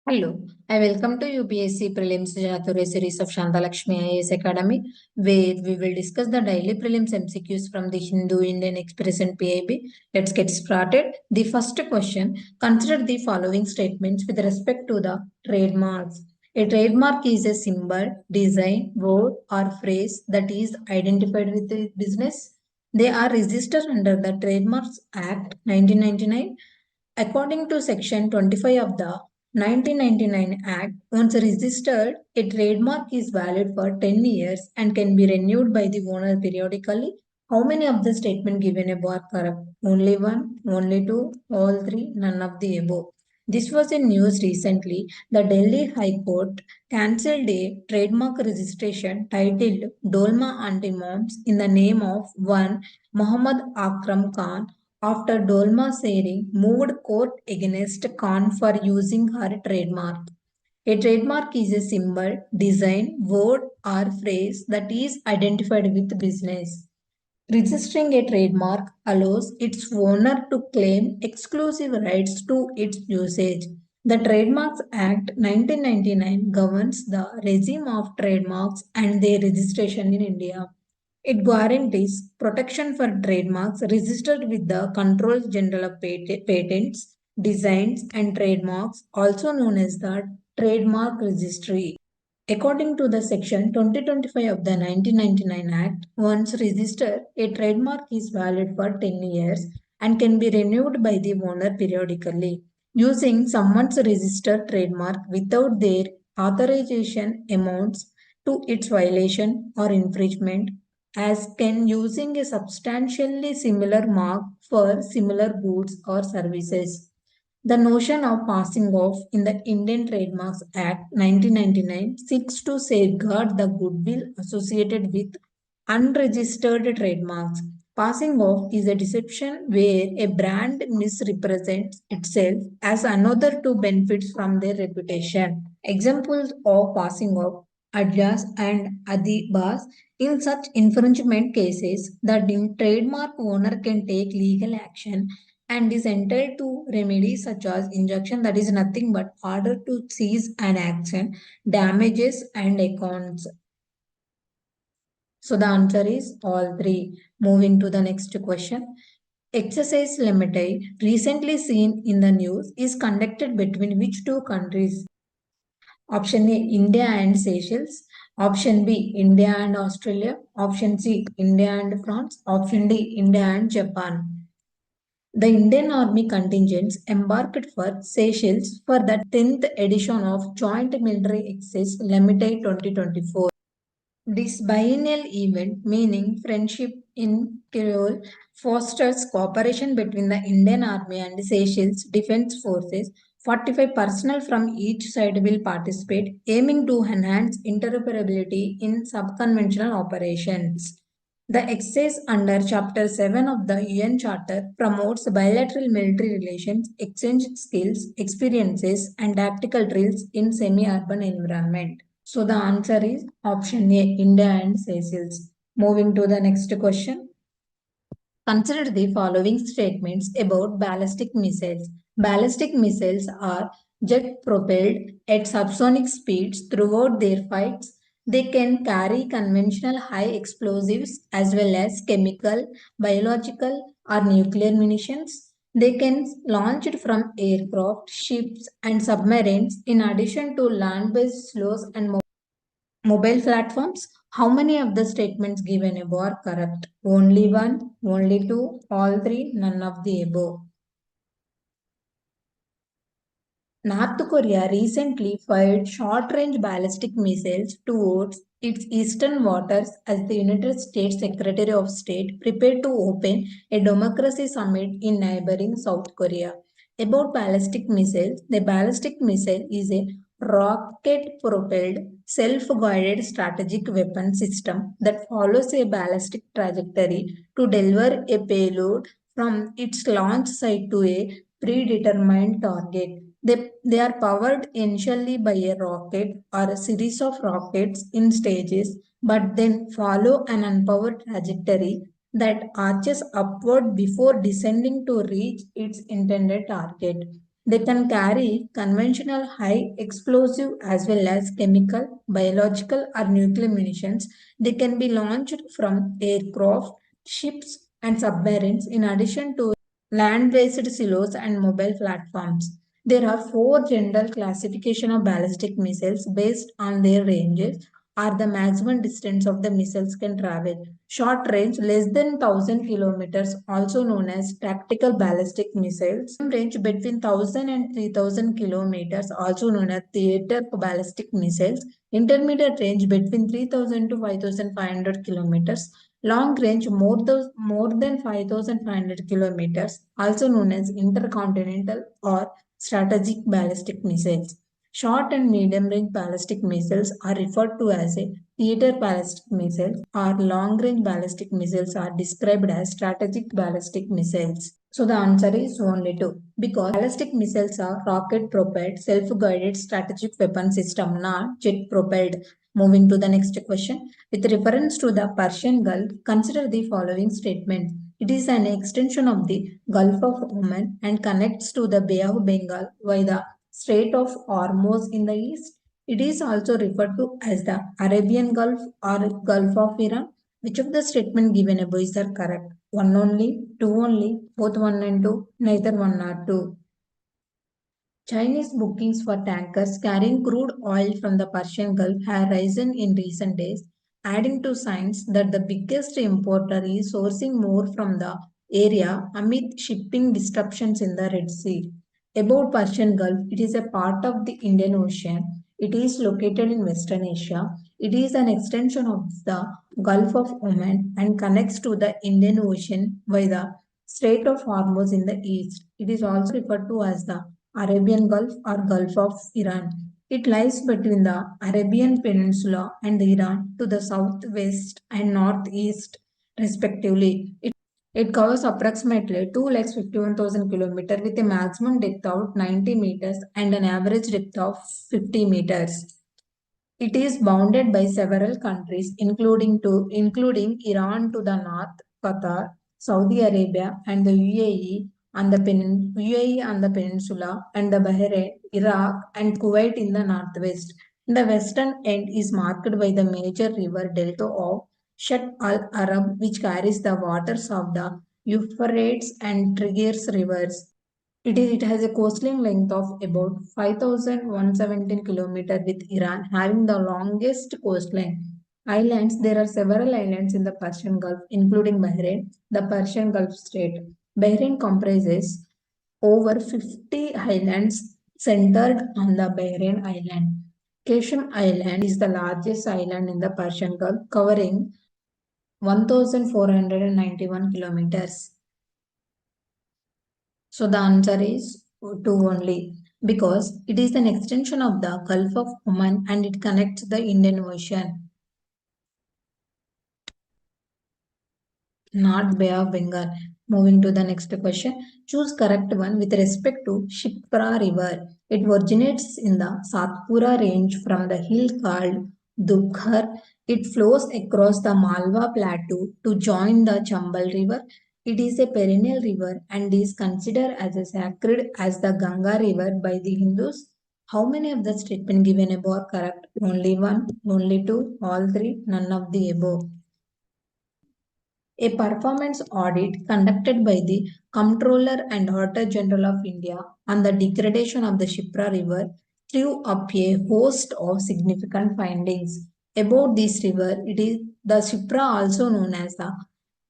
Hello, I welcome to UPSC Prelims Chaturya series of SHANTHA LAKSHMI IAS Academy, where we will discuss the daily Prelims MCQs from the Hindu, Indian Express and PIB. Let's get started. The first question, consider the following statements with respect to the trademarks. A trademark is a symbol, design, word or phrase that is identified with the business. They are registered under the Trademarks Act 1999. According to Section 25 of the 1999 Act, once registered, a trademark is valid for 10 years and can be renewed by the owner periodically. How many of the statements given above are correct? Only one, only two, all three, none of the above. This was in news recently. The Delhi High Court cancelled a trademark registration titled Dolma Anti-Moms in the name of one Muhammad Akram Khan after Dolma Seri moved court against Khan for using her trademark. A trademark is a symbol, design, word or phrase that is identified with business. Registering a trademark allows its owner to claim exclusive rights to its usage. The Trademarks Act 1999 governs the regime of trademarks and their registration in India. It guarantees protection for trademarks registered with the Controls General of Patents, Designs and Trademarks, also known as the Trademark Registry. According to the Section 2025 of the 1999 Act, once registered, a trademark is valid for 10 years and can be renewed by the owner periodically. Using someone's registered trademark without their authorization amounts to its violation or infringement, as can using a substantially similar mark for similar goods or services. The notion of passing off in the Indian Trademarks Act 1999 seeks to safeguard the goodwill associated with unregistered trademarks. Passing off is a deception where a brand misrepresents itself as another to benefit from their reputation. Examples of passing off Adidas and Adibas. In such infringement cases, the trademark owner can take legal action and is entitled to remedies such as injunction, that is nothing but order to cease an action, damages and accounts. So the answer is all three. Moving to the next question. Exercise limited recently seen in the news is conducted between which two countries? Option A, India and Seychelles. Option B, India and Australia. Option C, India and France. Option D, India and Japan. The Indian Army contingents embarked for Seychelles for the 10th edition of Joint Military Exercise Limited 2024. This biennial event, meaning friendship in Creole, fosters cooperation between the Indian Army and Seychelles Defence Forces. 45 personnel from each side will participate, aiming to enhance interoperability in subconventional operations. The exercise under Chapter 7 of the UN Charter promotes bilateral military relations, exchange skills, experiences, and tactical drills in semi-urban environment. So the answer is option A, India and Seychelles. Moving to the next question. Consider the following statements about ballistic missiles. Ballistic missiles are jet-propelled at subsonic speeds throughout their flights. They can carry conventional high explosives as well as chemical, biological, or nuclear munitions. They can launch it from aircraft, ships, and submarines in addition to land-based slows and mobile platforms. How many of the statements given above are correct? Only one, only two, all three, none of the above. North Korea recently fired short-range ballistic missiles towards its eastern waters as the United States Secretary of State prepared to open a democracy summit in neighboring South Korea. About ballistic missiles, the ballistic missile is a rocket-propelled, self-guided strategic weapon system that follows a ballistic trajectory to deliver a payload from its launch site to a predetermined target. They are powered initially by a rocket or a series of rockets in stages, but then follow an unpowered trajectory that arches upward before descending to reach its intended target. They can carry conventional high explosive as well as chemical, biological, or nuclear munitions. They can be launched from aircraft, ships, and submarines in addition to land-based silos and mobile platforms. There are four general classification of ballistic missiles based on their ranges or the maximum distance of the missiles can travel. Short range, less than 1000 kilometers, also known as tactical ballistic missiles. Range between 1000 and 3000 kilometers, also known as theater ballistic missiles. Intermediate range between 3000 to 5500 kilometers. Long range more than 5500 kilometers, also known as intercontinental or strategic ballistic missiles. Short and medium range ballistic missiles are referred to as a theater ballistic missiles, or long range ballistic missiles are described as strategic ballistic missiles. So the answer is only two, because ballistic missiles are rocket propelled self-guided strategic weapon system, not jet propelled. Moving to the next question. With reference to the Persian Gulf, consider the following statement. It is an extension of the Gulf of Oman and connects to the Bay of Bengal via the Strait of Hormuz in the east. It is also referred to as the Arabian Gulf or Gulf of Iran. Which of the statement given above is the correct? One only, two only, both one and two, neither one nor two. Chinese bookings for tankers carrying crude oil from the Persian Gulf have risen in recent days, adding to signs that the biggest importer is sourcing more from the area amid shipping disruptions in the Red Sea. About Persian Gulf, it is a part of the Indian Ocean. It is located in Western Asia. It is an extension of the Gulf of Oman and connects to the Indian Ocean by the Strait of Hormuz in the east. It is also referred to as the Arabian Gulf or Gulf of Iran. It lies between the Arabian Peninsula and Iran to the southwest and northeast, respectively. It covers approximately 251,000 kilometers with a maximum depth of 90 meters and an average depth of 50 meters. It is bounded by several countries, including Iran to the north, Qatar, Saudi Arabia, and the UAE on the peninsula, and the Bahrain, Iraq, and Kuwait in the northwest. The western end is marked by the major river delta of Shat al-Arab, which carries the waters of the Euphrates and Tigris rivers. It has a coastline length of about 5,117 km with Iran having the longest coastline. Islands. There are several islands in the Persian Gulf, including Bahrain, the Persian Gulf state. Bahrain comprises over 50 islands centered on the Bahrain Island. Qashm Island is the largest island in the Persian Gulf, covering 1,491 kilometers. So the answer is two only, because it is an extension of the Gulf of Oman and it connects the Indian Ocean, not Bay of Bengal. Moving to the next question. Choose correct one with respect to Shipra River. It originates in the Satpura range from the hill called Dubghar. It flows across the Malwa plateau to join the Chambal River. It is a perennial river and is considered as sacred as the Ganga River by the Hindus. How many of the statements given above are correct? Only one, only two, all three, none of the above. A performance audit conducted by the Comptroller and Auditor General of India on the degradation of the Shipra River threw up a host of significant findings. About this river, it is the Shipra, also known as the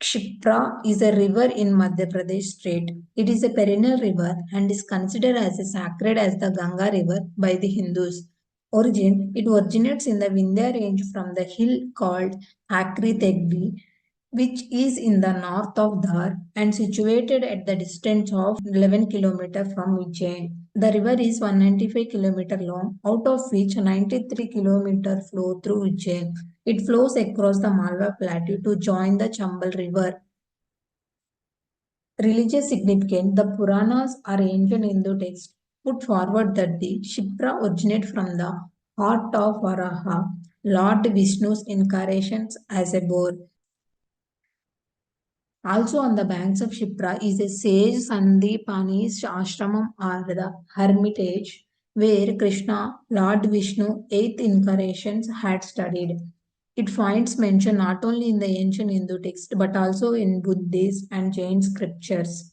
Shipra, is a river in Madhya Pradesh state. It is a perennial river and is considered as sacred as the Ganga River by the Hindus. It originates in the Vindhya range from the hill called Akri Tegdi, which is in the north of Dhar and situated at the distance of 11 km from Ujjain. The river is 195 km long, out of which 93 km flow through Ujjain. It flows across the Malwa Plateau to join the Chambal River. Religious significance. The Puranas or ancient Hindu texts put forward that the Shipra originated from the heart of Varaha, Lord Vishnu's incarnations as a boar. Also on the banks of Shipra is a sage Sandipani's ashramam or the hermitage where Krishna, Lord Vishnu, eighth incarnations had studied. It finds mention not only in the ancient Hindu text but also in Buddhist and Jain scriptures.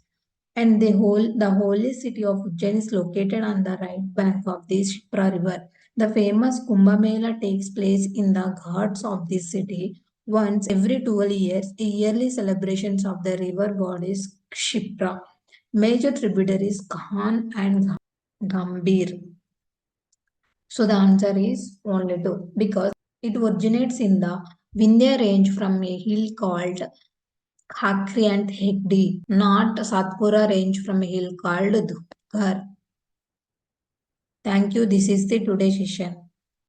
And the holy city of Ujjain is located on the right bank of the Shipra river. The famous Kumbh Mela takes place in the ghats of this city once every 12 years. Yearly celebrations of the river goddess Shipra. Major tributaries Ghan and Gambhir. So the answer is only two because it originates in the Vindhya range from a hill called Khakri and Hegdi, not Satpura range from a hill called Dhukar. Thank you. This is the today's session.